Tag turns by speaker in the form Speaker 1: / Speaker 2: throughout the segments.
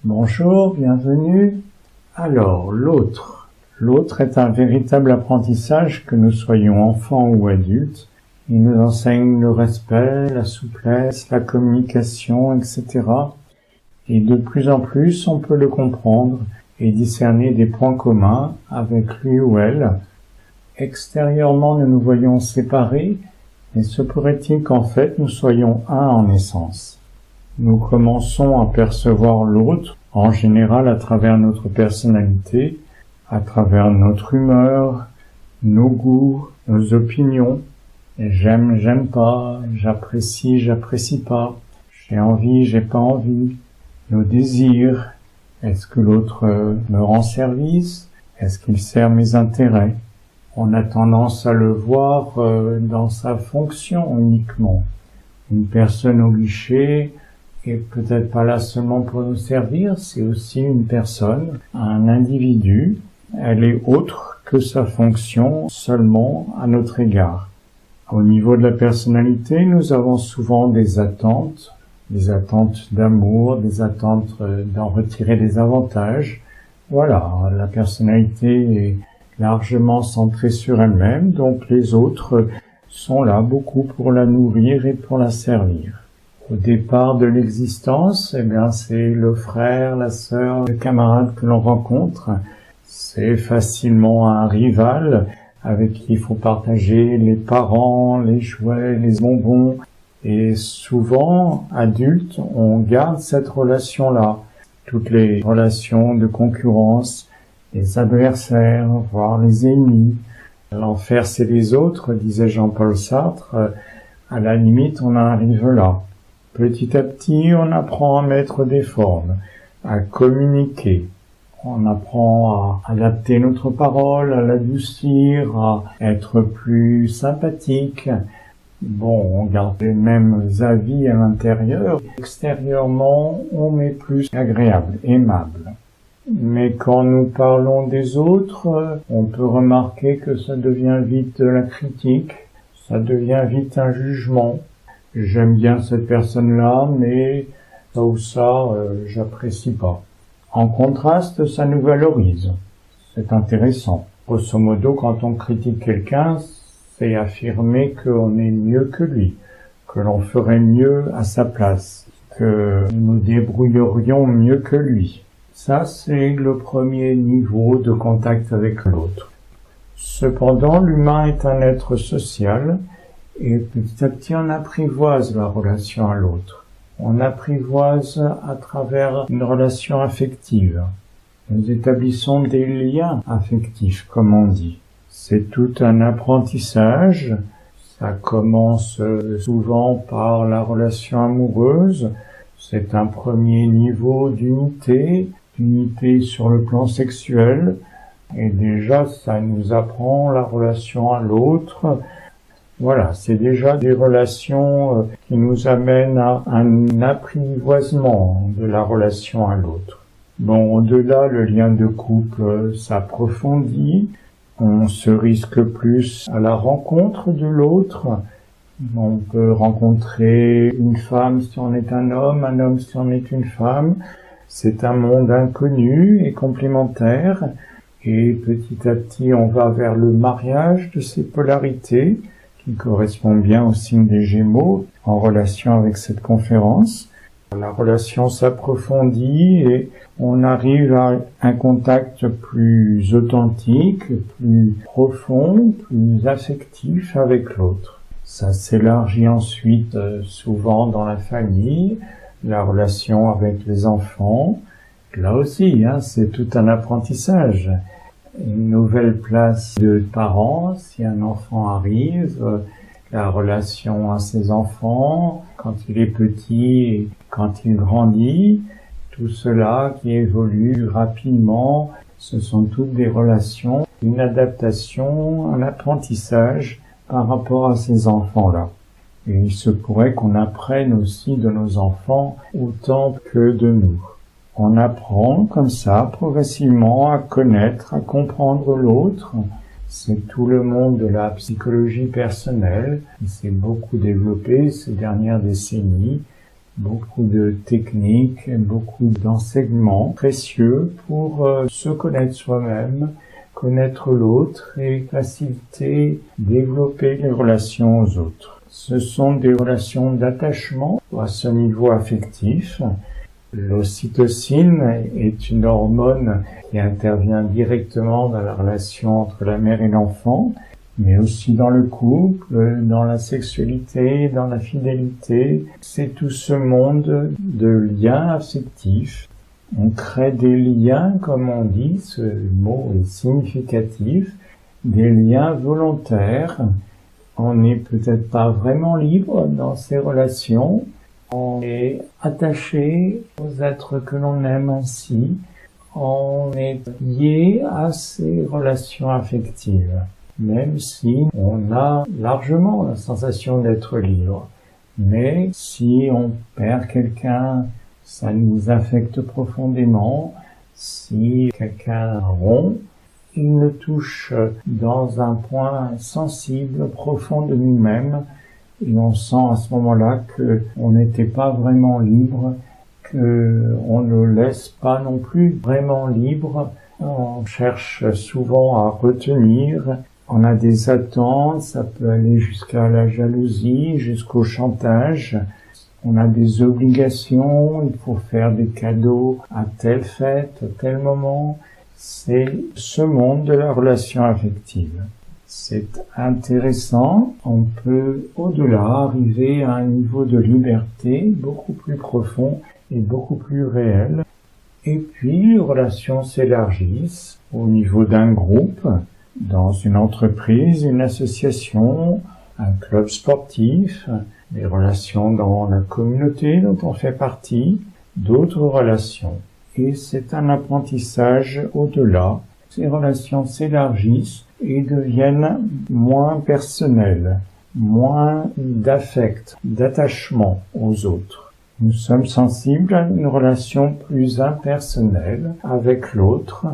Speaker 1: Bonjour, bienvenue. Alors, l'autre. L'autre est un véritable apprentissage, que nous soyons enfants ou adultes. Il nous enseigne le respect, la souplesse, la communication, etc. Et de plus en plus, on peut le comprendre et discerner des points communs avec lui ou elle. Extérieurement, nous nous voyons séparés, mais se pourrait-il qu'en fait, nous soyons un en essence. Nous commençons à percevoir l'autre, en général à travers notre personnalité, à travers notre humeur, nos goûts, nos opinions. J'aime, j'aime pas, j'apprécie pas, j'ai envie, j'ai pas envie, nos désirs. Est-ce que l'autre me rend service? Est-ce qu'il sert mes intérêts? On a tendance à le voir dans sa fonction uniquement. Une personne au guichet est peut-être pas là seulement pour nous servir, c'est aussi une personne, un individu. Elle est autre que sa fonction seulement à notre égard. Au niveau de la personnalité, nous avons souvent des attentes d'amour, des attentes d'en retirer des avantages. Voilà, la personnalité est largement centrée sur elle-même, donc les autres sont là beaucoup pour la nourrir et pour la servir. Au départ de l'existence, c'est le frère, la sœur, le camarade que l'on rencontre. C'est facilement un rival avec qui il faut partager les parents, les jouets, les bonbons. Et souvent, adultes, on garde cette relation-là. Toutes les relations de concurrence, les adversaires, voire les ennemis. L'enfer, c'est les autres, disait Jean-Paul Sartre. À la limite, on en arrive là. Petit à petit, on apprend à mettre des formes, à communiquer. On apprend à adapter notre parole, à l'adoucir, à être plus sympathique. On garde les mêmes avis à l'intérieur. Extérieurement, on est plus agréable, aimable. Mais quand nous parlons des autres, on peut remarquer que ça devient vite de la critique, ça devient vite un jugement. J'aime bien cette personne-là, mais ça ou ça, j'apprécie pas. En contraste, ça nous valorise. C'est intéressant. Grosso modo, quand on critique quelqu'un, c'est affirmer qu'on est mieux que lui, que l'on ferait mieux à sa place, que nous nous débrouillerions mieux que lui. Ça, c'est le premier niveau de contact avec l'autre. Cependant, l'humain est un être social, et petit à petit, on apprivoise la relation à l'autre. On apprivoise à travers une relation affective. Nous établissons des liens affectifs, comme on dit. C'est tout un apprentissage. Ça commence souvent par la relation amoureuse. C'est un premier niveau d'unité sur le plan sexuel. Et déjà, ça nous apprend la relation à l'autre. Voilà, c'est déjà des relations qui nous amènent à un apprivoisement de la relation à l'autre. Au-delà, le lien de couple s'approfondit. On se risque plus à la rencontre de l'autre. On peut rencontrer une femme si on est un homme si on est une femme. C'est un monde inconnu et complémentaire. Et petit à petit, on va vers le mariage de ces polarités, qui correspond bien au signe des Gémeaux, en relation avec cette conférence. La relation s'approfondit et on arrive à un contact plus authentique, plus profond, plus affectif avec l'autre. Ça s'élargit ensuite souvent dans la famille, la relation avec les enfants. Là aussi, c'est tout un apprentissage. Une nouvelle place de parents, si un enfant arrive, la relation à ses enfants, quand il est petit et quand il grandit, tout cela qui évolue rapidement, ce sont toutes des relations, une adaptation, un apprentissage par rapport à ces enfants-là. Et il se pourrait qu'on apprenne aussi de nos enfants autant que de nous. On apprend comme ça progressivement à connaître, à comprendre l'autre. C'est tout le monde de la psychologie personnelle qui s'est beaucoup développé ces dernières décennies. beaucoup de techniques, beaucoup d'enseignements précieux pour se connaître soi-même, connaître l'autre et faciliter, développer les relations aux autres. Ce sont des relations d'attachement à ce niveau affectif. L'ocytocine est une hormone qui intervient directement dans la relation entre la mère et l'enfant, mais aussi dans le couple, dans la sexualité, dans la fidélité. C'est tout ce monde de liens affectifs. On crée des liens, comme on dit, ce mot est significatif, des liens volontaires. On n'est peut-être pas vraiment libre dans ces relations. On est attaché aux êtres que l'on aime ainsi. On est lié à ces relations affectives, même si on a largement la sensation d'être libre. Mais si on perd quelqu'un, ça nous affecte profondément. Si quelqu'un rompt, il nous touche dans un point sensible, profond de nous-mêmes, et on sent à ce moment-là que on n'était pas vraiment libre, que on ne laisse pas non plus vraiment libre. On cherche souvent à retenir. On a des attentes, ça peut aller jusqu'à la jalousie, jusqu'au chantage. On a des obligations, il faut faire des cadeaux à telle fête, à tel moment. C'est ce monde de la relation affective. C'est intéressant, on peut au-delà arriver à un niveau de liberté beaucoup plus profond et beaucoup plus réel. Et puis les relations s'élargissent au niveau d'un groupe, dans une entreprise, une association, un club sportif, des relations dans la communauté dont on fait partie, d'autres relations. Et c'est un apprentissage au-delà. Ces relations s'élargissent et deviennent moins personnelles, moins d'affect, d'attachement aux autres. Nous sommes sensibles à une relation plus impersonnelle avec l'autre.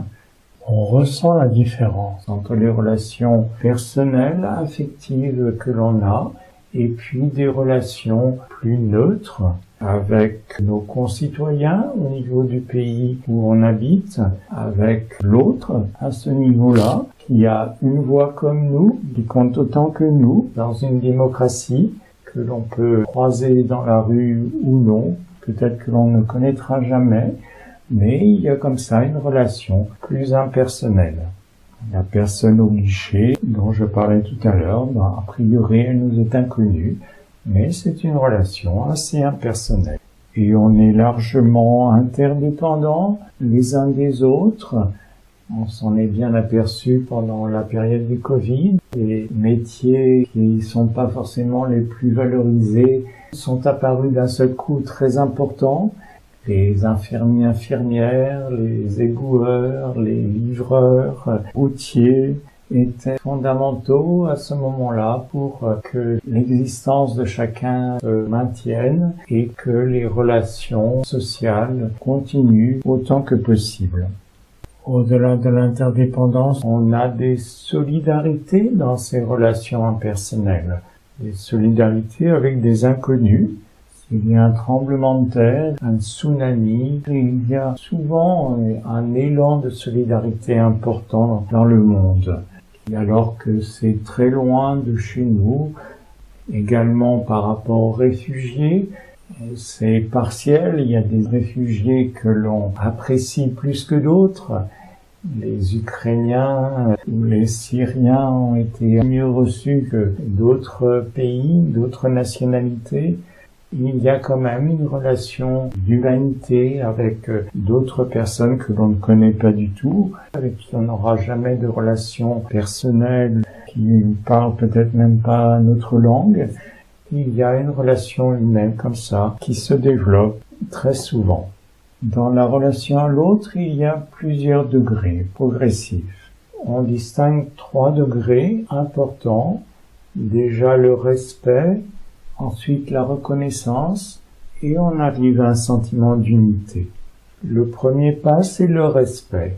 Speaker 1: On ressent la différence entre les relations personnelles, affectives que l'on a, et puis des relations plus neutres avec nos concitoyens au niveau du pays où on habite, avec l'autre à ce niveau-là, qui a une voix comme nous, qui compte autant que nous dans une démocratie, que l'on peut croiser dans la rue ou non, peut-être que l'on ne connaîtra jamais, mais il y a comme ça une relation plus impersonnelle. La personne au guichet dont je parlais tout à l'heure, a priori elle nous est inconnue, mais c'est une relation assez impersonnelle. Et on est largement interdépendants les uns des autres. On s'en est bien aperçu pendant la période du Covid. Les métiers qui sont pas forcément les plus valorisés sont apparus d'un seul coup très importants. Les infirmiers, infirmières, les éboueurs, les livreurs, routiers étaient fondamentaux à ce moment-là pour que l'existence de chacun se maintienne et que les relations sociales continuent autant que possible. Au-delà de l'interdépendance, on a des solidarités dans ces relations impersonnelles, des solidarités avec des inconnus. Il y a un tremblement de terre, un tsunami, et il y a souvent un élan de solidarité important dans le monde. Et alors que c'est très loin de chez nous, également par rapport aux réfugiés, c'est partiel, il y a des réfugiés que l'on apprécie plus que d'autres. Les Ukrainiens ou les Syriens ont été mieux reçus que d'autres pays, d'autres nationalités. Il y a quand même une relation d'humanité avec d'autres personnes que l'on ne connaît pas du tout, avec qui on n'aura jamais de relation personnelle, qui ne parlent peut-être même pas notre langue. Il y a une relation humaine comme ça qui se développe très souvent. Dans la relation à l'autre, il y a plusieurs degrés progressifs. On distingue 3 degrés importants. Déjà le respect, ensuite la reconnaissance, et on arrive à un sentiment d'unité. Le premier pas, c'est le respect.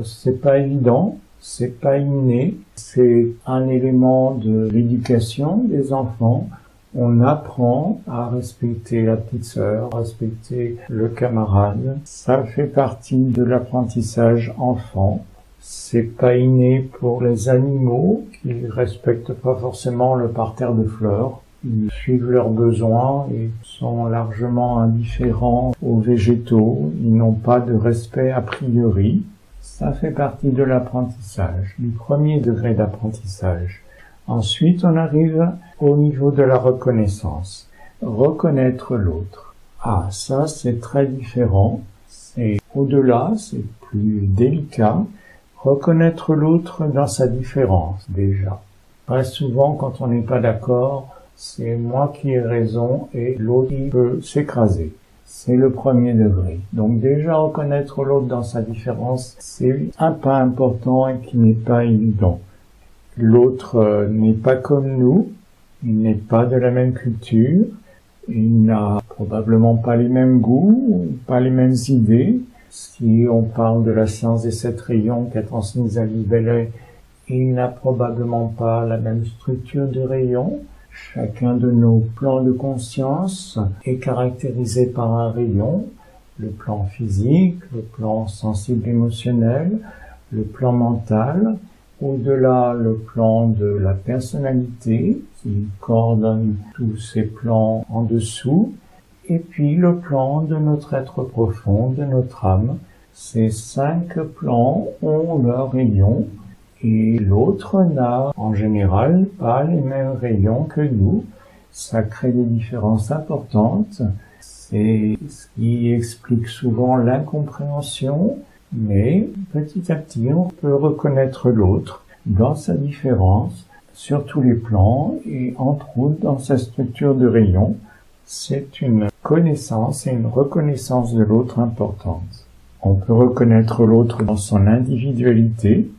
Speaker 1: C'est pas évident, c'est pas inné, c'est un élément de l'éducation des enfants. On apprend à respecter la petite sœur, à respecter le camarade. Ça fait partie de l'apprentissage enfant. C'est pas inné pour les animaux qui respectent pas forcément le parterre de fleurs. Ils suivent leurs besoins et sont largement indifférents aux végétaux. Ils n'ont pas de respect a priori. Ça fait partie de l'apprentissage, du premier degré d'apprentissage. Ensuite, on arrive au niveau de la reconnaissance. Reconnaître l'autre. Ah, ça, c'est très différent. C'est au-delà, c'est plus délicat. Reconnaître l'autre dans sa différence, déjà. Très souvent, quand on n'est pas d'accord, c'est moi qui ai raison et l'autre qui peut s'écraser. C'est le premier degré. Donc déjà, reconnaître l'autre dans sa différence, c'est un pas important et qui n'est pas évident. L'autre n'est pas comme nous, il n'est pas de la même culture, il n'a probablement pas les mêmes goûts, pas les mêmes idées. Si on parle de la science des 7 rayons qu'a transmise Ali Bellet, il n'a probablement pas la même structure de rayons. Chacun de nos plans de conscience est caractérisé par un rayon, le plan physique, le plan sensible émotionnel, le plan mental. Au-delà, le plan de la personnalité, qui coordonne tous ces plans en dessous, et puis le plan de notre être profond, de notre âme. Ces 5 plans ont leurs rayons, et l'autre n'a en général pas les mêmes rayons que nous. Ça crée des différences importantes. C'est ce qui explique souvent l'incompréhension. Mais petit à petit, on peut reconnaître l'autre dans sa différence, sur tous les plans et entre autres dans sa structure de rayon. C'est une connaissance et une reconnaissance de l'autre importante. On peut reconnaître l'autre dans son individualité.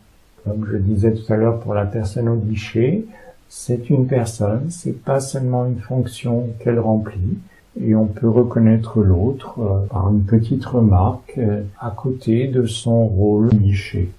Speaker 1: Comme je disais tout à l'heure pour la personne au guichet, c'est une personne, c'est pas seulement une fonction qu'elle remplit. Et on peut reconnaître l'autre par une petite remarque à côté de son rôle guichet.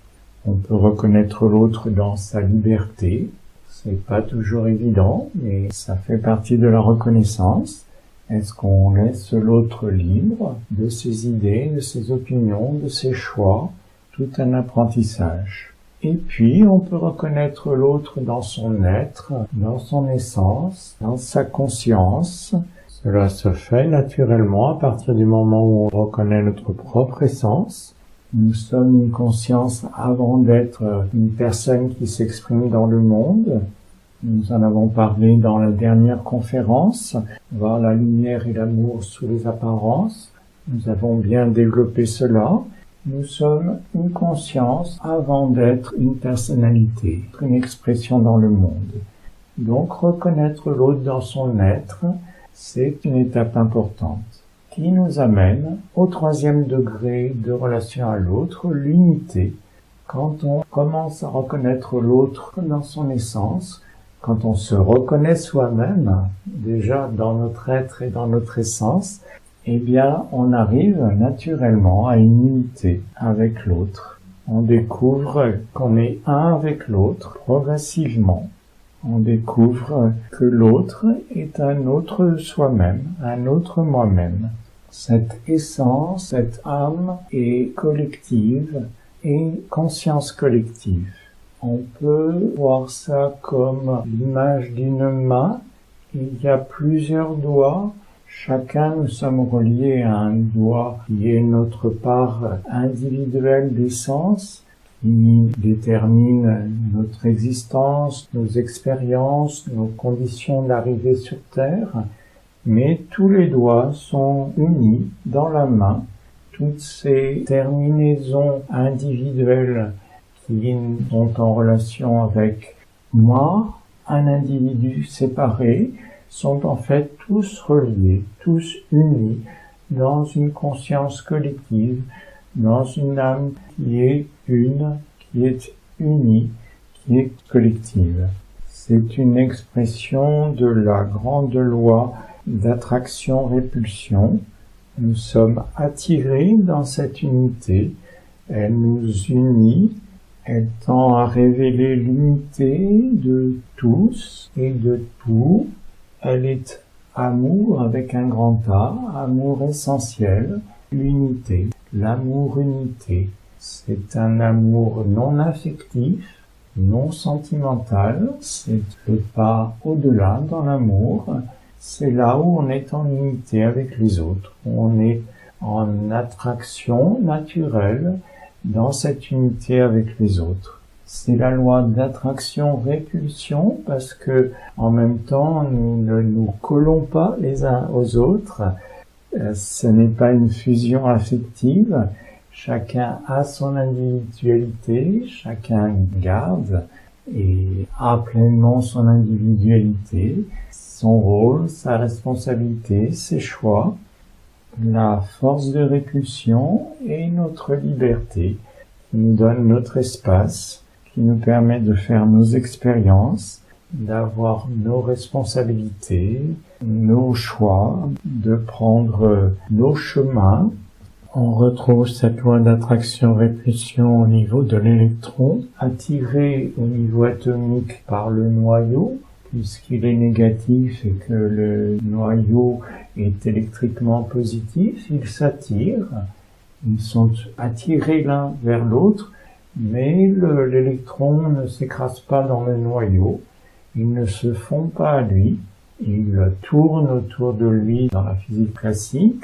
Speaker 1: On peut reconnaître l'autre dans sa liberté. C'est pas toujours évident, mais ça fait partie de la reconnaissance. Est-ce qu'on laisse l'autre libre de ses idées, de ses opinions, de ses choix? Tout un apprentissage. Et puis, on peut reconnaître l'autre dans son être, dans son essence, dans sa conscience. Cela se fait naturellement à partir du moment où on reconnaît notre propre essence. Nous sommes une conscience avant d'être une personne qui s'exprime dans le monde. Nous en avons parlé dans la dernière conférence, voir la lumière et l'amour sous les apparences. Nous avons bien développé cela. Nous sommes une conscience avant d'être une personnalité, une expression dans le monde. Donc reconnaître l'autre dans son être, c'est une étape importante qui nous amène au 3e degré de relation à l'autre, l'unité. Quand on commence à reconnaître l'autre dans son essence, quand on se reconnaît soi-même, déjà dans notre être et dans notre essence, eh bien, on arrive naturellement à une unité avec l'autre. On découvre qu'on est un avec l'autre progressivement. On découvre que l'autre est un autre soi-même, un autre moi-même. Cette essence, cette âme est collective et conscience collective. On peut voir ça comme l'image d'une main. Il y a plusieurs doigts. Chacun, nous sommes reliés à un doigt qui est notre part individuelle d'essence, qui détermine notre existence, nos expériences, nos conditions d'arrivée sur Terre. Mais tous les doigts sont unis dans la main. Toutes ces terminaisons individuelles qui sont en relation avec moi, un individu séparé, sont en fait tous reliés, tous unis dans une conscience collective, dans une âme qui est une, qui est unie, qui est collective. C'est une expression de la grande loi d'attraction-répulsion. Nous sommes attirés dans cette unité, elle nous unit, elle tend à révéler l'unité de tous et de tout. Elle est amour avec un grand A, amour essentiel, l'unité, l'amour-unité. C'est un amour non affectif, non sentimental, c'est le pas au-delà dans l'amour. C'est là où on est en unité avec les autres, on est en attraction naturelle dans cette unité avec les autres. C'est la loi d'attraction-répulsion parce que, en même temps, nous ne nous collons pas les uns aux autres. Ce n'est pas une fusion affective. Chacun a son individualité, chacun garde et a pleinement son individualité, son rôle, sa responsabilité, ses choix. La force de répulsion est notre liberté, qui nous donne notre espace, qui nous permet de faire nos expériences, d'avoir nos responsabilités, nos choix, de prendre nos chemins. On retrouve cette loi d'attraction-répulsion au niveau de l'électron, attiré au niveau atomique par le noyau, puisqu'il est négatif et que le noyau est électriquement positif, ils s'attirent, ils sont attirés l'un vers l'autre, mais l'électron ne s'écrase pas dans le noyau, il ne se fond pas à lui, il tourne autour de lui dans la physique classique.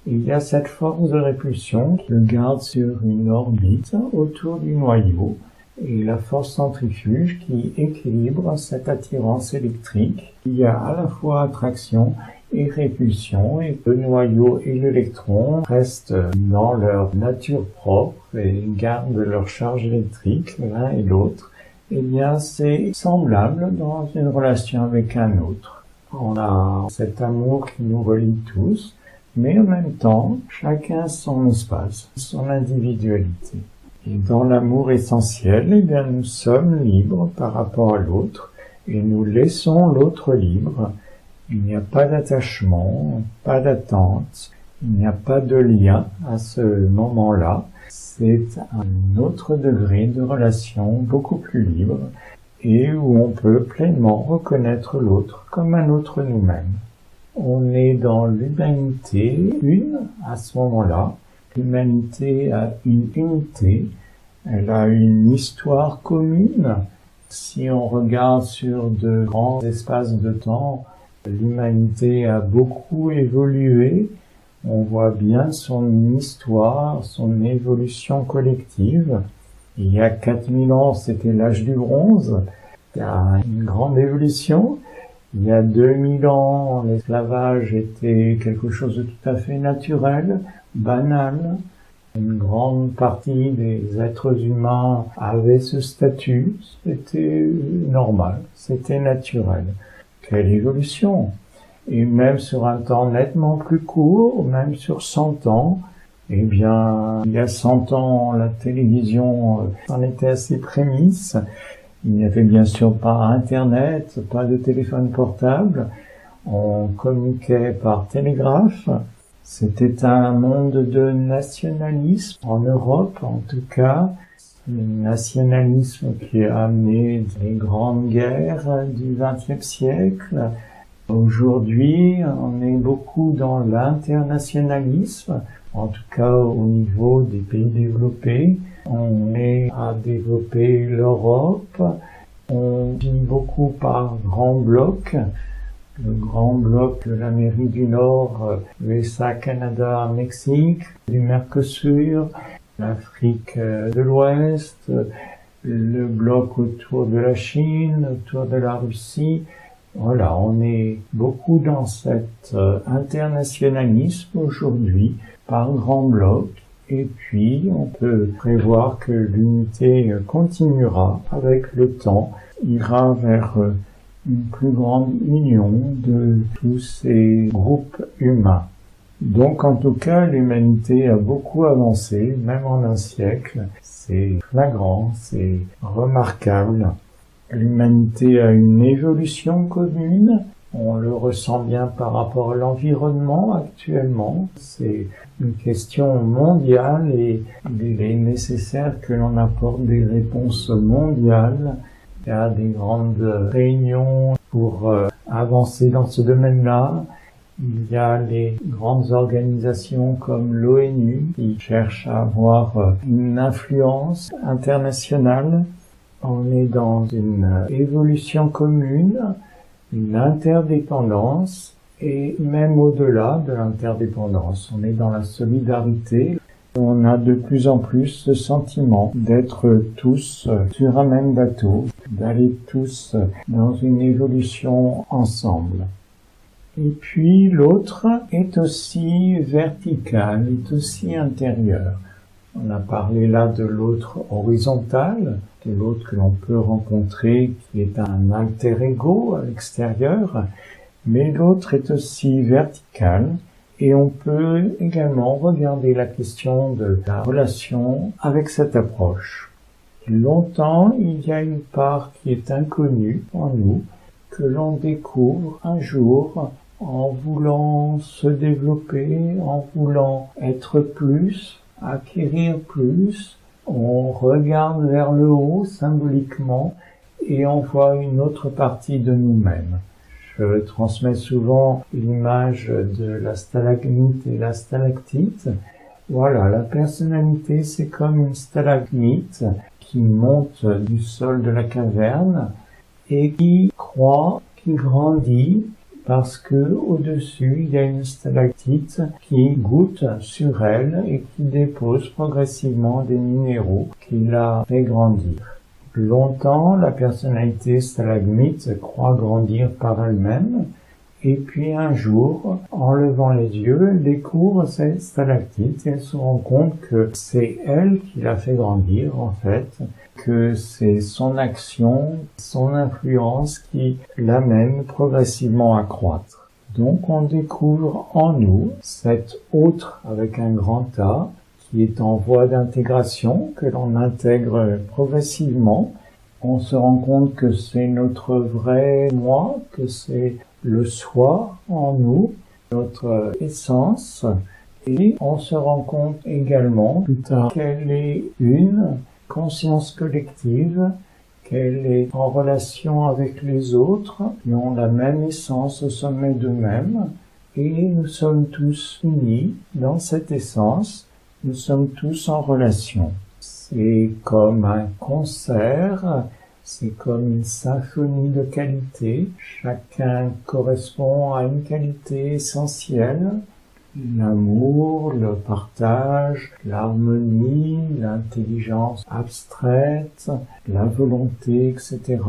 Speaker 1: Il y a cette force de répulsion qui le garde sur une orbite autour du noyau et la force centrifuge qui équilibre cette attirance électrique. Il y a à la fois attraction et répulsion et le noyau et l'électron restent dans leur nature propre et gardent leur charge électrique l'un et l'autre. Eh bien, c'est semblable dans une relation avec un autre. On a cet amour qui nous relie tous, mais en même temps, chacun son espace, son individualité. Et dans l'amour essentiel, eh bien, nous sommes libres par rapport à l'autre et nous laissons l'autre libre. Il n'y a pas d'attachement, pas d'attente, il n'y a pas de lien à ce moment-là. C'est un autre degré de relation beaucoup plus libre et où on peut pleinement reconnaître l'autre comme un autre nous-mêmes. On est dans l'humanité une à ce moment-là. L'humanité a une unité, elle a une histoire commune. Si on regarde sur de grands espaces de temps, l'humanité a beaucoup évolué. On voit bien son histoire, son évolution collective. Il y a 4000 ans, c'était l'âge du bronze. Il y a une grande évolution. Il y a 2000 ans, l'esclavage était quelque chose de tout à fait naturel, banal. Une grande partie des êtres humains avaient ce statut. C'était normal, c'était naturel. Quelle évolution! Et même sur un temps nettement plus court, même sur 100 ans, eh bien, il y a 100 ans, la télévision en était à ses prémices. Il n'y avait bien sûr pas Internet, pas de téléphone portable. On communiquait par télégraphe. C'était un monde de nationalisme, en Europe en tout cas. Le nationalisme qui a amené les grandes guerres du XXe siècle. Aujourd'hui, on est beaucoup dans l'internationalisme, en tout cas au niveau des pays développés. On est à développer l'Europe. On vit beaucoup par grands blocs. Le grand bloc de l'Amérique du Nord, USA, Canada, Mexique, du Mercosur, l'Afrique de l'Ouest, le bloc autour de la Chine, autour de la Russie. Voilà, on est beaucoup dans cet internationalisme aujourd'hui par grands blocs. Et puis, on peut prévoir que l'unité continuera avec le temps, ira vers une plus grande union de tous ces groupes humains. Donc, en tout cas, l'humanité a beaucoup avancé, même en un siècle. C'est flagrant, c'est remarquable. L'humanité a une évolution commune. On le ressent bien par rapport à l'environnement actuellement. C'est une question mondiale et il est nécessaire que l'on apporte des réponses mondiales. Il y a des grandes réunions Pour avancer dans ce domaine-là, il y a les grandes organisations comme l'ONU qui cherchent à avoir une influence internationale. On est dans une évolution commune, une interdépendance et même au-delà de l'interdépendance. On est dans la solidarité. On a de plus en plus ce sentiment d'être tous sur un même bateau, d'aller tous dans une évolution ensemble. Et puis l'autre est aussi vertical, est aussi intérieur. On a parlé là de l'autre horizontal, de l'autre que l'on peut rencontrer, qui est un alter ego à l'extérieur, mais l'autre est aussi vertical, et on peut également regarder la question de la relation avec cette approche. Longtemps, il y a une part qui est inconnue en nous, que l'on découvre un jour en voulant se développer, en voulant être plus, acquérir plus. On regarde vers le haut symboliquement et on voit une autre partie de nous-mêmes. Je transmets souvent l'image de la stalagmite et la stalactite. Voilà, la personnalité c'est comme une stalagmite qui monte du sol de la caverne et qui croît, qui grandit, parce que au-dessus, il y a une stalactite qui goûte sur elle et qui dépose progressivement des minéraux qui la fait grandir. Longtemps, la personnalité stalagmite croit grandir par elle-même, et puis un jour, en levant les yeux, elle découvre cette stalactite et elle se rend compte que c'est elle qui l'a fait grandir, en fait, que c'est son action, son influence qui l'amène progressivement à croître. Donc on découvre en nous cet autre avec un grand A qui est en voie d'intégration, que l'on intègre progressivement. On se rend compte que c'est notre vrai moi, que c'est le soi en nous, notre essence, et on se rend compte également plus tard qu'elle est une conscience collective, qu'elle est en relation avec les autres, qui ont la même essence au sommet d'eux-mêmes, et nous sommes tous unis dans cette essence, nous sommes tous en relation. C'est comme un concert, c'est comme une symphonie de qualité, chacun correspond à une qualité essentielle, l'amour, le partage, l'harmonie, l'intelligence abstraite, la volonté, etc.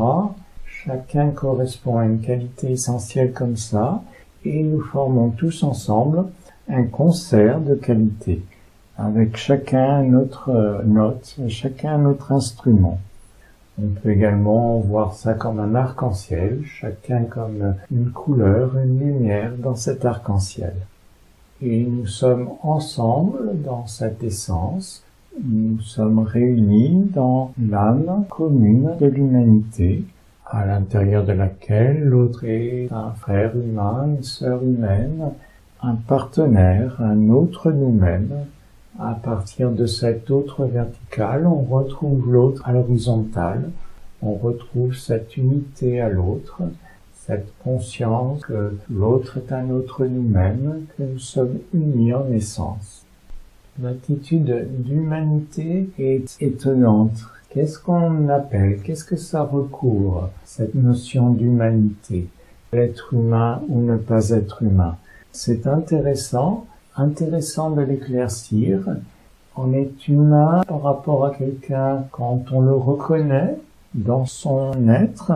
Speaker 1: Chacun correspond à une qualité essentielle comme ça, et nous formons tous ensemble un concert de qualité, avec chacun notre note, chacun notre instrument. On peut également voir ça comme un arc-en-ciel, chacun comme une couleur, une lumière dans cet arc-en-ciel. Et nous sommes ensemble dans cette essence, nous sommes réunis dans l'âme commune de l'humanité, à l'intérieur de laquelle l'autre est un frère humain, une sœur humaine, un partenaire, un autre nous-mêmes. À partir de cet autre vertical, on retrouve l'autre à l'horizontale, on retrouve cette unité à l'autre, cette conscience que l'autre est un autre nous-mêmes, que nous sommes unis en essence. L'attitude d'humanité est étonnante. Qu'est-ce qu'on appelle, qu'est-ce que ça recouvre, cette notion d'humanité? Être humain ou ne pas être humain? C'est intéressant de l'éclaircir. On est humain par rapport à quelqu'un quand on le reconnaît dans son être,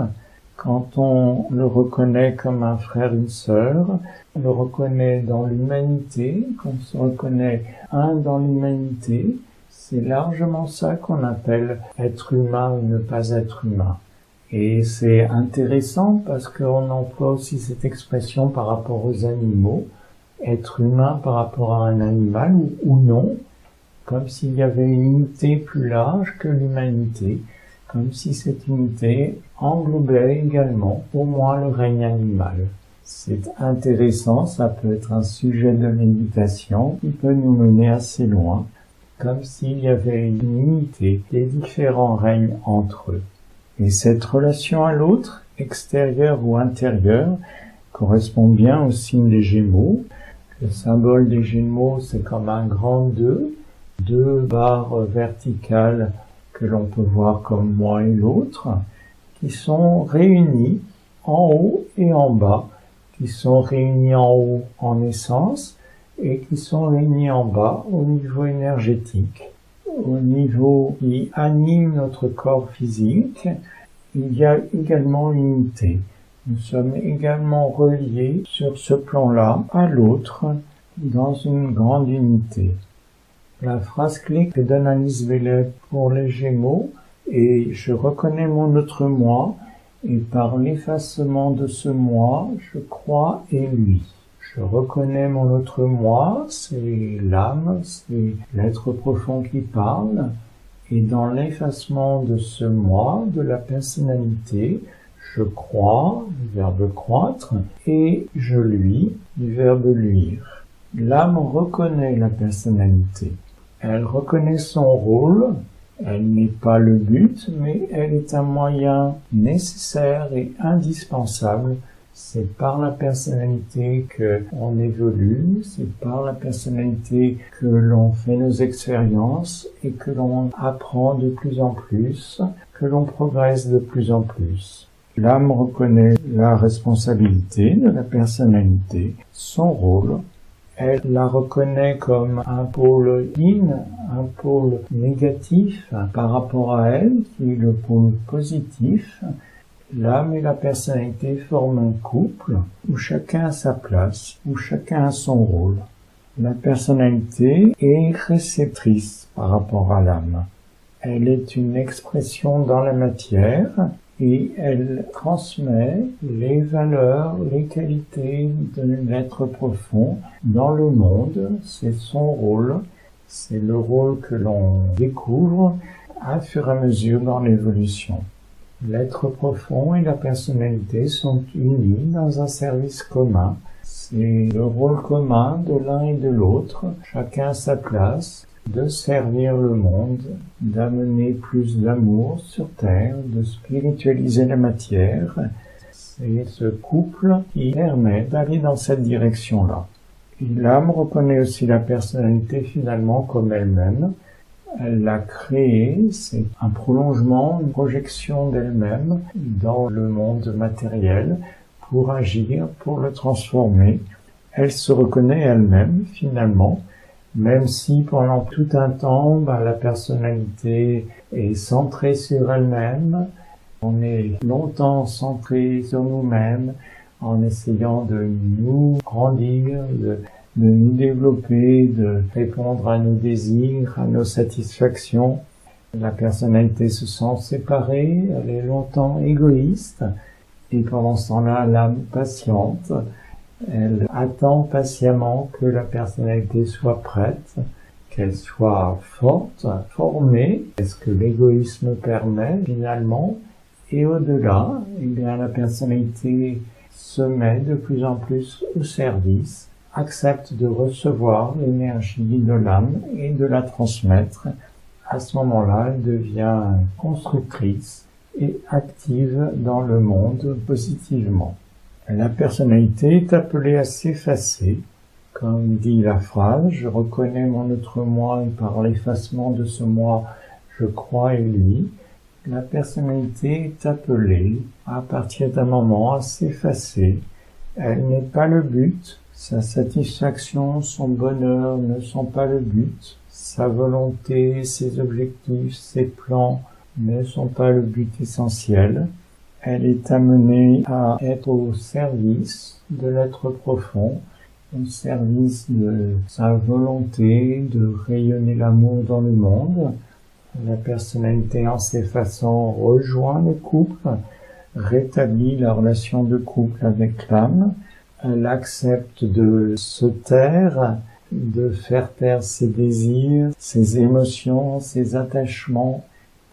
Speaker 1: quand on le reconnaît comme un frère, une sœur, on le reconnaît dans l'humanité, qu'on se reconnaît un dans l'humanité. C'est largement ça qu'on appelle être humain ou ne pas être humain. Et c'est intéressant parce qu'on emploie aussi cette expression par rapport aux animaux, être humain par rapport à un animal ou non, comme s'il y avait une unité plus large que l'humanité, comme si cette unité englobait également au moins le règne animal. C'est intéressant, ça peut être un sujet de méditation qui peut nous mener assez loin, comme s'il y avait une unité des différents règnes entre eux. Et cette relation à l'autre extérieur ou intérieur, correspond bien au signe des Gémeaux. Le symbole des Gémeaux, c'est comme un grand 2, deux barres verticales que l'on peut voir comme moi et l'autre, qui sont réunies en haut et en bas, qui sont réunies en haut en essence et qui sont réunies en bas au niveau énergétique. Au niveau qui anime notre corps physique, il y a également une unité. Nous sommes également reliés sur ce plan-là à l'autre dans une grande unité. La phrase clé que donne Alice Vellet pour les Gémeaux est « Je reconnais mon autre moi et par l'effacement de ce moi, je crois et lui ». Je reconnais mon autre moi, c'est l'âme, c'est l'être profond qui parle, et dans l'effacement de ce moi, de la personnalité, je crois, du verbe croître, et je lui, du verbe luire. L'âme reconnaît la personnalité. Elle reconnaît son rôle. Elle n'est pas le but, mais elle est un moyen nécessaire et indispensable. C'est par la personnalité que on évolue, c'est par la personnalité que l'on fait nos expériences et que l'on apprend de plus en plus, que l'on progresse de plus en plus. L'âme reconnaît la responsabilité de la personnalité, son rôle. Elle la reconnaît comme un pôle yin, un pôle négatif par rapport à elle, qui est le pôle positif. L'âme et la personnalité forment un couple où chacun a sa place, où chacun a son rôle. La personnalité est réceptrice par rapport à l'âme. Elle est une expression dans la matière et elle transmet les valeurs, les qualités de l'être profond dans le monde. C'est son rôle, c'est le rôle que l'on découvre à fur et à mesure dans l'évolution. L'être profond et la personnalité sont unis dans un service commun. C'est le rôle commun de l'un et de l'autre, chacun à sa place, de servir le monde, d'amener plus d'amour sur Terre, de spiritualiser la matière. C'est ce couple qui permet d'aller dans cette direction-là. Et l'âme reconnaît aussi la personnalité finalement comme elle-même. Elle l'a créée, c'est un prolongement, une projection d'elle-même dans le monde matériel pour agir, pour le transformer. Elle se reconnaît elle-même finalement, même si pendant tout un temps, la personnalité est centrée sur elle-même. On est longtemps centré sur nous-mêmes en essayant de nous grandir, de nous développer, de répondre à nos désirs, à nos satisfactions. La personnalité se sent séparée, elle est longtemps égoïste, et pendant ce temps-là, l'âme patiente, elle attend patiemment que la personnalité soit prête, qu'elle soit forte, formée, est-ce que l'égoïsme permet finalement, et au-delà, la personnalité se met de plus en plus au service, accepte de recevoir l'énergie de l'âme et de la transmettre. À ce moment-là, elle devient constructrice et active dans le monde positivement. La personnalité est appelée à s'effacer. Comme dit la phrase, je reconnais mon autre moi et par l'effacement de ce moi, je crois et lui. La personnalité est appelée à partir d'un moment à s'effacer. Elle n'est pas le but. Sa satisfaction, son bonheur ne sont pas le but. Sa volonté, ses objectifs, ses plans ne sont pas le but essentiel. Elle est amenée à être au service de l'être profond, au service de sa volonté de rayonner l'amour dans le monde. La personnalité, en s'effaçant, rejoint le couple, rétablit la relation de couple avec l'âme. Elle accepte de se taire, de faire taire ses désirs, ses émotions, ses attachements.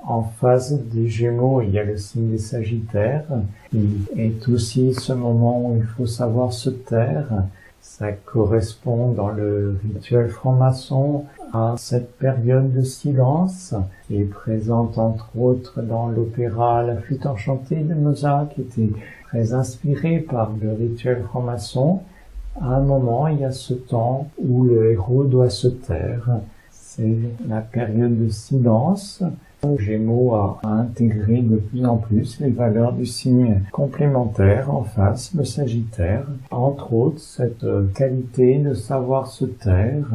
Speaker 1: En face des Gémeaux, il y a le signe des Sagittaires, qui est aussi ce moment où il faut savoir se taire. Ça correspond dans le rituel franc-maçon à cette période de silence, qui est présente entre autres dans l'opéra La Flûte enchantée de Mozart, qui était très inspiré par le rituel franc-maçon. À un moment, il y a ce temps où le héros doit se taire. C'est la période de silence. Gémeaux a intégré de plus en plus les valeurs du signe complémentaire en face, le Sagittaire. Entre autres, cette qualité de savoir se taire,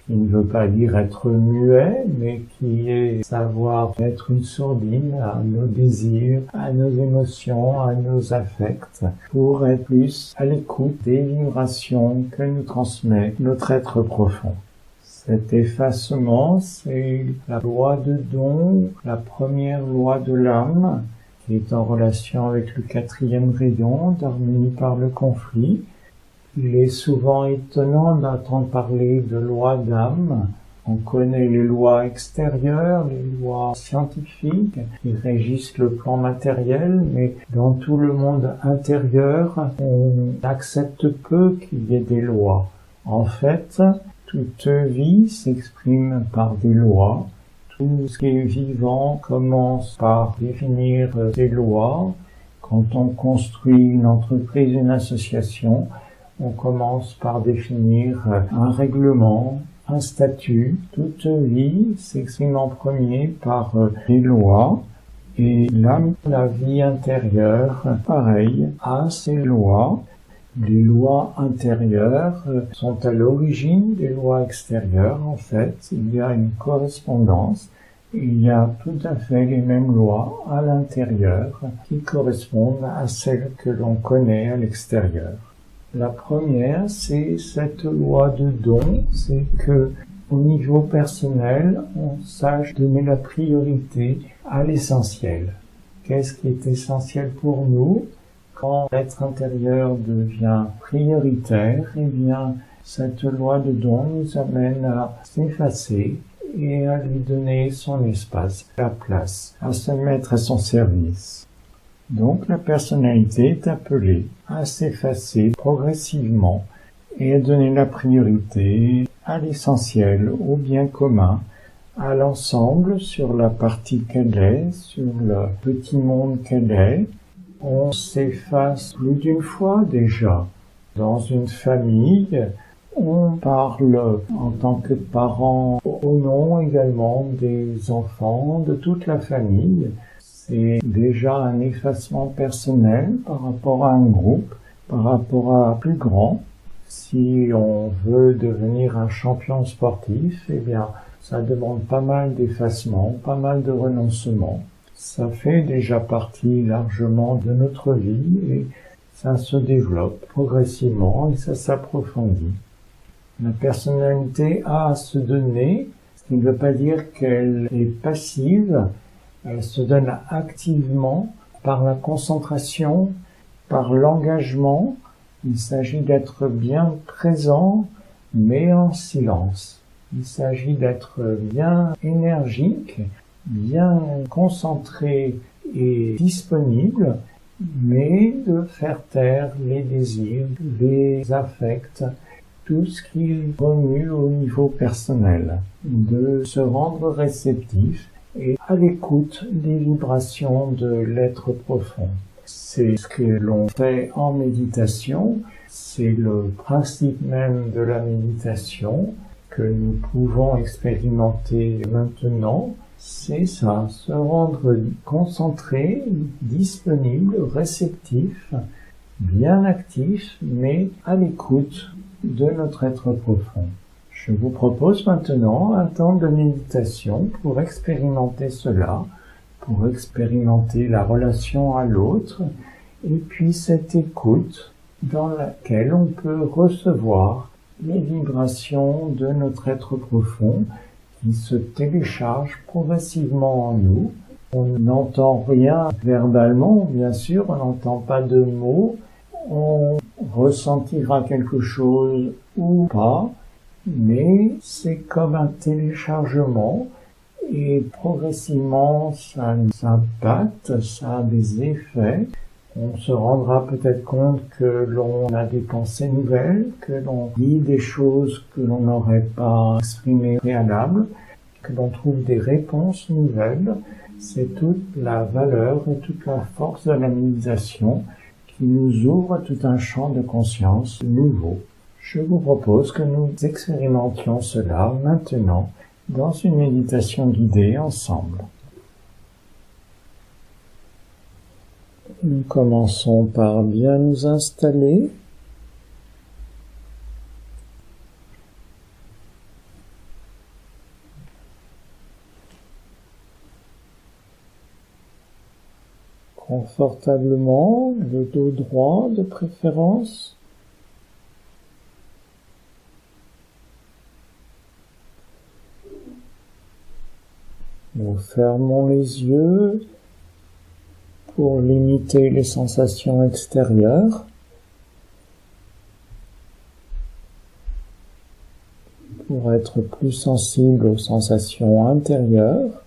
Speaker 1: qui ne veut pas dire être muet, mais qui est savoir être une sourdine à nos désirs, à nos émotions, à nos affects, pour être plus à l'écoute des vibrations que nous transmet notre être profond. Cet effacement, c'est la loi de don, la première loi de l'âme, qui est en relation avec le 4e rayon d'harmonie par le conflit. Il est souvent étonnant d'entendre parler de loi d'âme. On connaît les lois extérieures, les lois scientifiques qui régissent le plan matériel, mais dans tout le monde intérieur, on accepte peu qu'il y ait des lois. En fait, toute vie s'exprime par des lois. Tout ce qui est vivant commence par définir des lois. Quand on construit une entreprise, une association, on commence par définir un règlement, un statut. Toute vie s'exprime en premier par des lois. Et l'âme, la vie intérieure, pareil, a ses lois. Les lois intérieures sont à l'origine des lois extérieures. En fait, il y a une correspondance. Il y a tout à fait les mêmes lois à l'intérieur qui correspondent à celles que l'on connaît à l'extérieur. La première, c'est cette loi de don, c'est que au niveau personnel, on sache donner la priorité à l'essentiel. Qu'est-ce qui est essentiel pour nous? Quand l'être intérieur devient prioritaire, eh bien, cette loi de don nous amène à s'effacer et à lui donner son espace, la place, à se mettre à son service. Donc, la personnalité est appelée à s'effacer progressivement et à donner la priorité à l'essentiel, au bien commun, à l'ensemble, sur la partie qu'elle est, sur le petit monde qu'elle est. On s'efface plus d'une fois déjà. Dans une famille, on parle en tant que parent au nom également des enfants, de toute la famille. C'est déjà un effacement personnel par rapport à un groupe, par rapport à un plus grand. Si on veut devenir un champion sportif, eh bien, ça demande pas mal d'effacement, pas mal de renoncement. Ça fait déjà partie largement de notre vie et ça se développe progressivement et ça s'approfondit. La personnalité a à se donner, ce qui ne veut pas dire qu'elle est passive, elle se donne activement par la concentration, par l'engagement. Il s'agit d'être bien présent, mais en silence. Il s'agit d'être bien énergique, bien concentré et disponible, mais de faire taire les désirs, les affects, tout ce qui remue au niveau personnel, de se rendre réceptif et à l'écoute des vibrations de l'être profond. C'est ce que l'on fait en méditation, c'est le principe même de la méditation que nous pouvons expérimenter maintenant. C'est ça, se rendre concentré, disponible, réceptif, bien actif, mais à l'écoute de notre être profond. Je vous propose maintenant un temps de méditation pour expérimenter cela, pour expérimenter la relation à l'autre, et puis cette écoute dans laquelle on peut recevoir les vibrations de notre être profond qui se téléchargent progressivement en nous. On n'entend rien verbalement, bien sûr, on n'entend pas de mots, on ressentira quelque chose ou pas, mais c'est comme un téléchargement et progressivement ça nous impacte, ça a des effets. On se rendra peut-être compte que l'on a des pensées nouvelles, que l'on dit des choses que l'on n'aurait pas exprimées au préalable, que l'on trouve des réponses nouvelles. C'est toute la valeur et toute la force de la méditation qui nous ouvre tout un champ de conscience nouveau. Je vous propose que nous expérimentions cela maintenant dans une méditation guidée ensemble. Nous commençons par bien nous installer. Confortablement, le dos droit de préférence. Nous fermons les yeux pour limiter les sensations extérieures, pour être plus sensible aux sensations intérieures.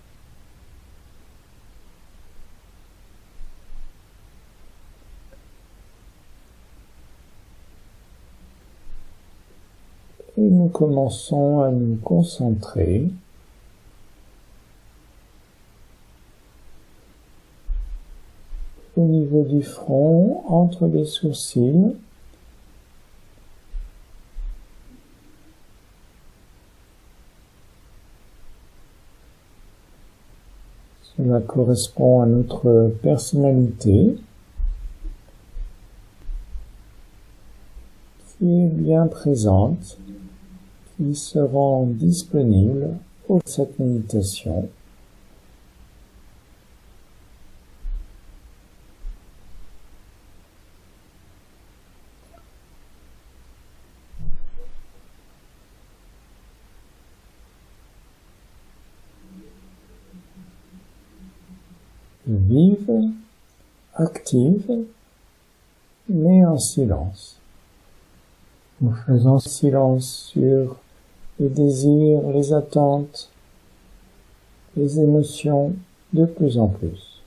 Speaker 1: Et nous commençons à nous concentrer au niveau du front, entre les sourcils. Cela correspond à notre personnalité qui est bien présente, qui se rend disponible pour cette méditation. Vive, active, mais en silence. Nous faisons silence sur les désirs, les attentes, les émotions de plus en plus.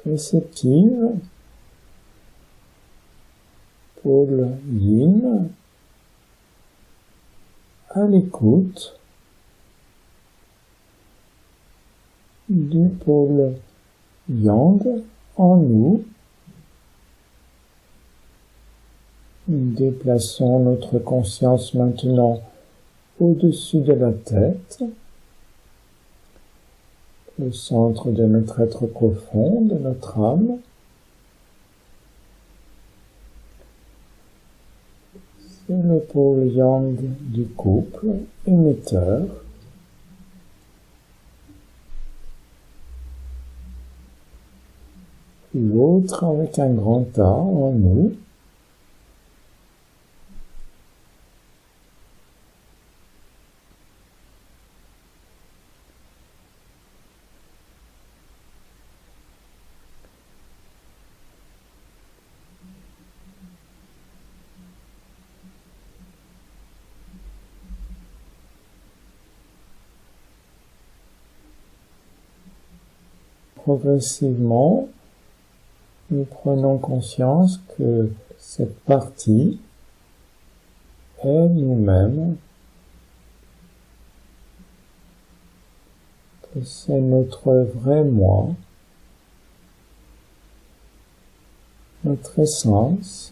Speaker 1: Réceptive, pôle yin, à l'écoute du pôle yang en nous. Nous déplaçons notre conscience maintenant au-dessus de la tête, le centre de notre être profond, de notre âme. C'est le pôle yang du couple, émetteur. L'autre avec un grand A en nous. Progressivement, nous prenons conscience que cette partie est nous-mêmes, que c'est notre vrai moi, notre essence,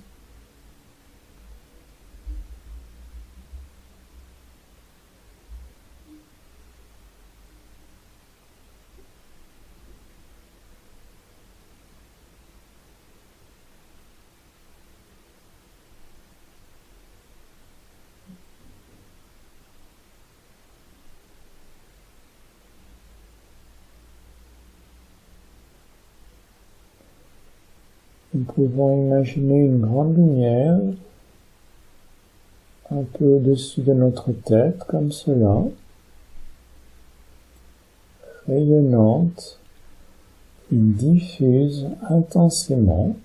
Speaker 1: nous pouvons imaginer une grande lumière un peu au-dessus de notre tête, comme cela, rayonnante, qui diffuse intensément.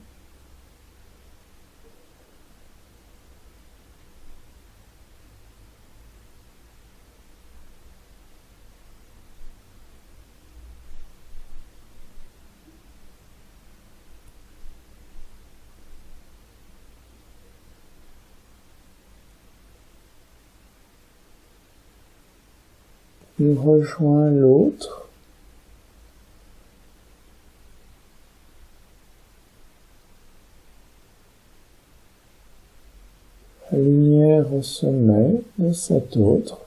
Speaker 1: Il rejoint l'autre. La lumière au sommet de cet autre.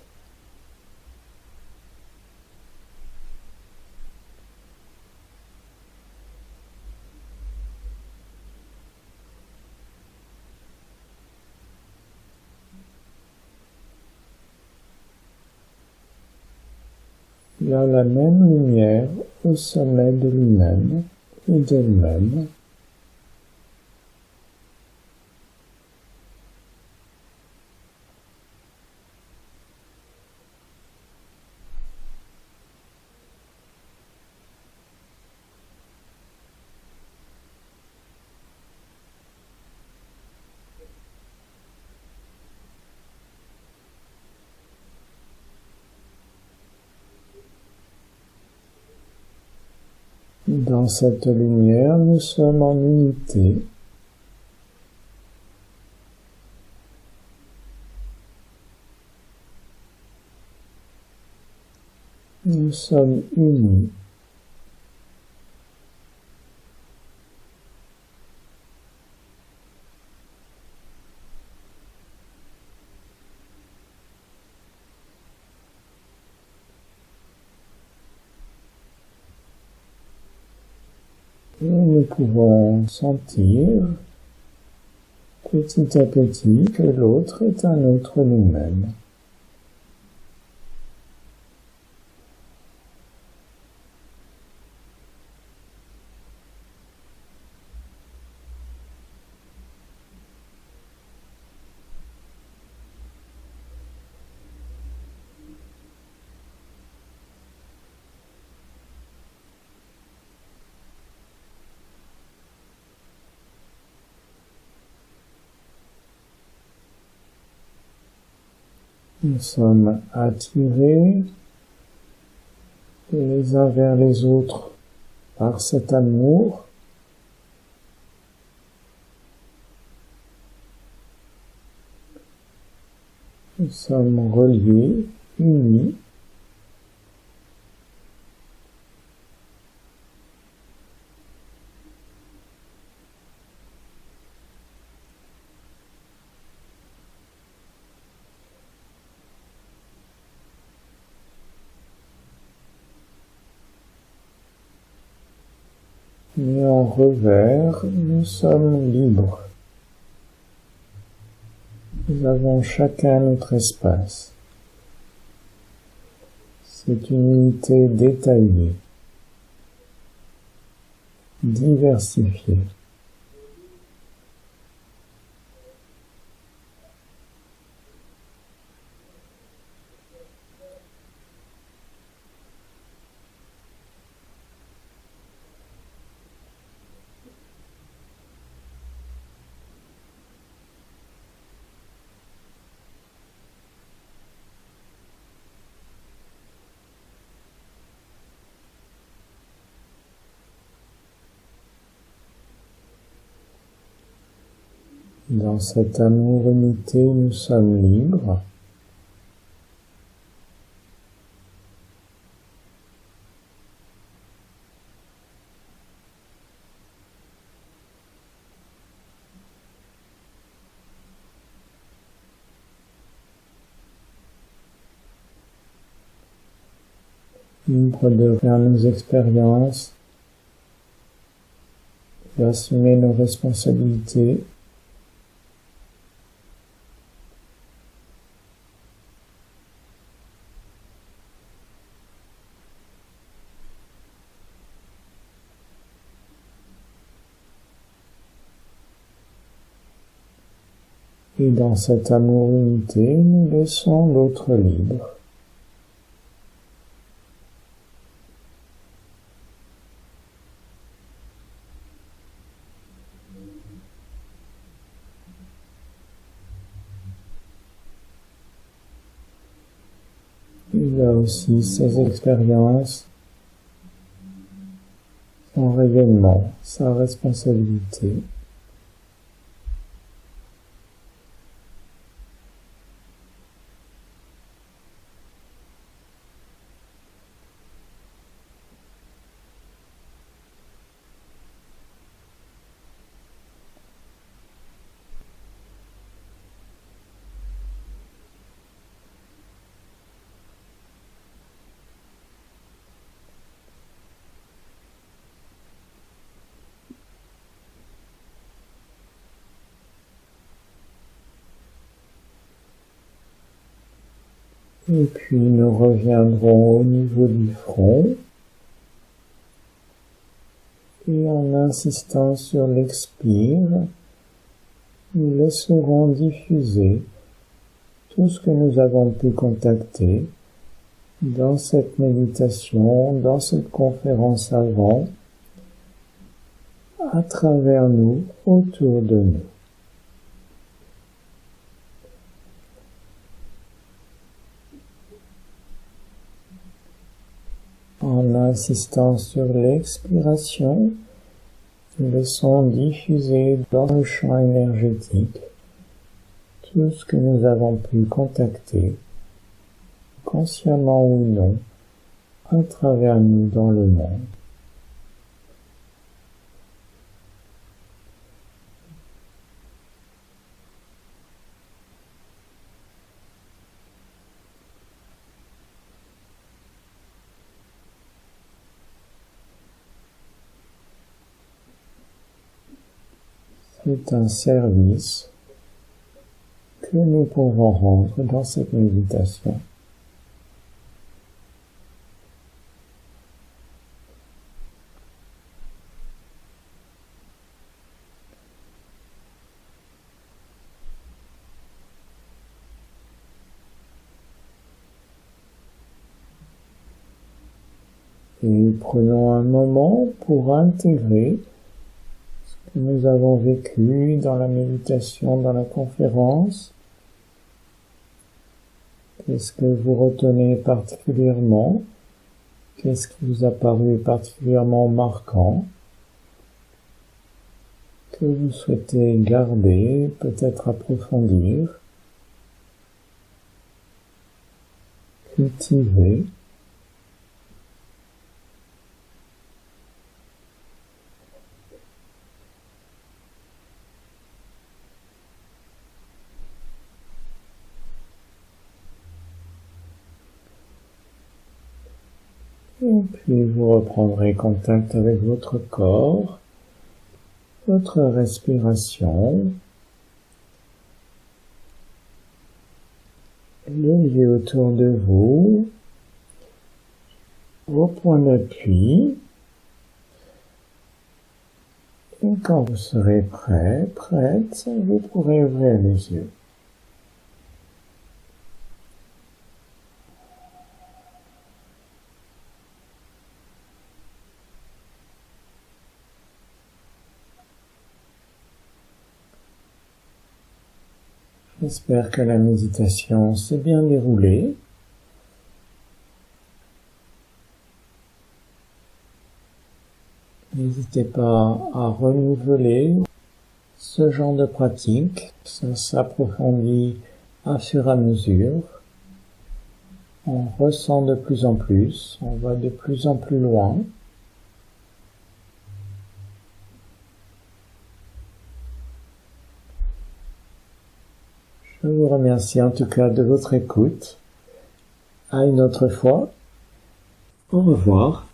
Speaker 1: Il a la même lumière au sommet de lui-même et d'elle-même. Dans cette lumière, nous sommes en unité. Nous sommes unis. Et nous pouvons sentir petit à petit que l'autre est un autre nous-mêmes. Nous sommes attirés les uns vers les autres par cet amour. Nous sommes reliés, unis. Mais en revers, nous sommes libres. Nous avons chacun notre espace. C'est une unité détaillée, diversifiée. Dans cet amour unité, nous sommes libres. Libres de faire nos expériences, d'assumer nos responsabilités. Et dans cet amour unité, nous laissons l'autre libre. Il a aussi ses expériences, son rayonnement, sa responsabilité. Et puis nous reviendrons au niveau du front. Et en insistant sur l'expire, nous laisserons diffuser tout ce que nous avons pu contacter dans cette méditation, dans cette conférence avant, à travers nous, autour de nous. En insistant sur l'expiration, nous laissons diffuser dans le champ énergétique tout ce que nous avons pu contacter, consciemment ou non, à travers nous dans le monde. C'est un service que nous pouvons rendre dans cette méditation. Et prenons un moment pour intégrer ce que nous avons vécu dans la méditation, dans la conférence. Qu'est-ce que vous retenez particulièrement? Qu'est-ce qui vous a paru particulièrement marquant? Que vous souhaitez garder, peut-être approfondir, cultiver? Et puis vous reprendrez contact avec votre corps, votre respiration, le lieu autour de vous, vos points d'appui. Et quand vous serez prêt, prête, vous pourrez ouvrir les yeux. J'espère que la méditation s'est bien déroulée. N'hésitez pas à renouveler ce genre de pratique. Ça s'approfondit à fur et à mesure. On ressent de plus en plus, on va de plus en plus loin. Je vous remercie en tout cas de votre écoute. À une autre fois. Au revoir.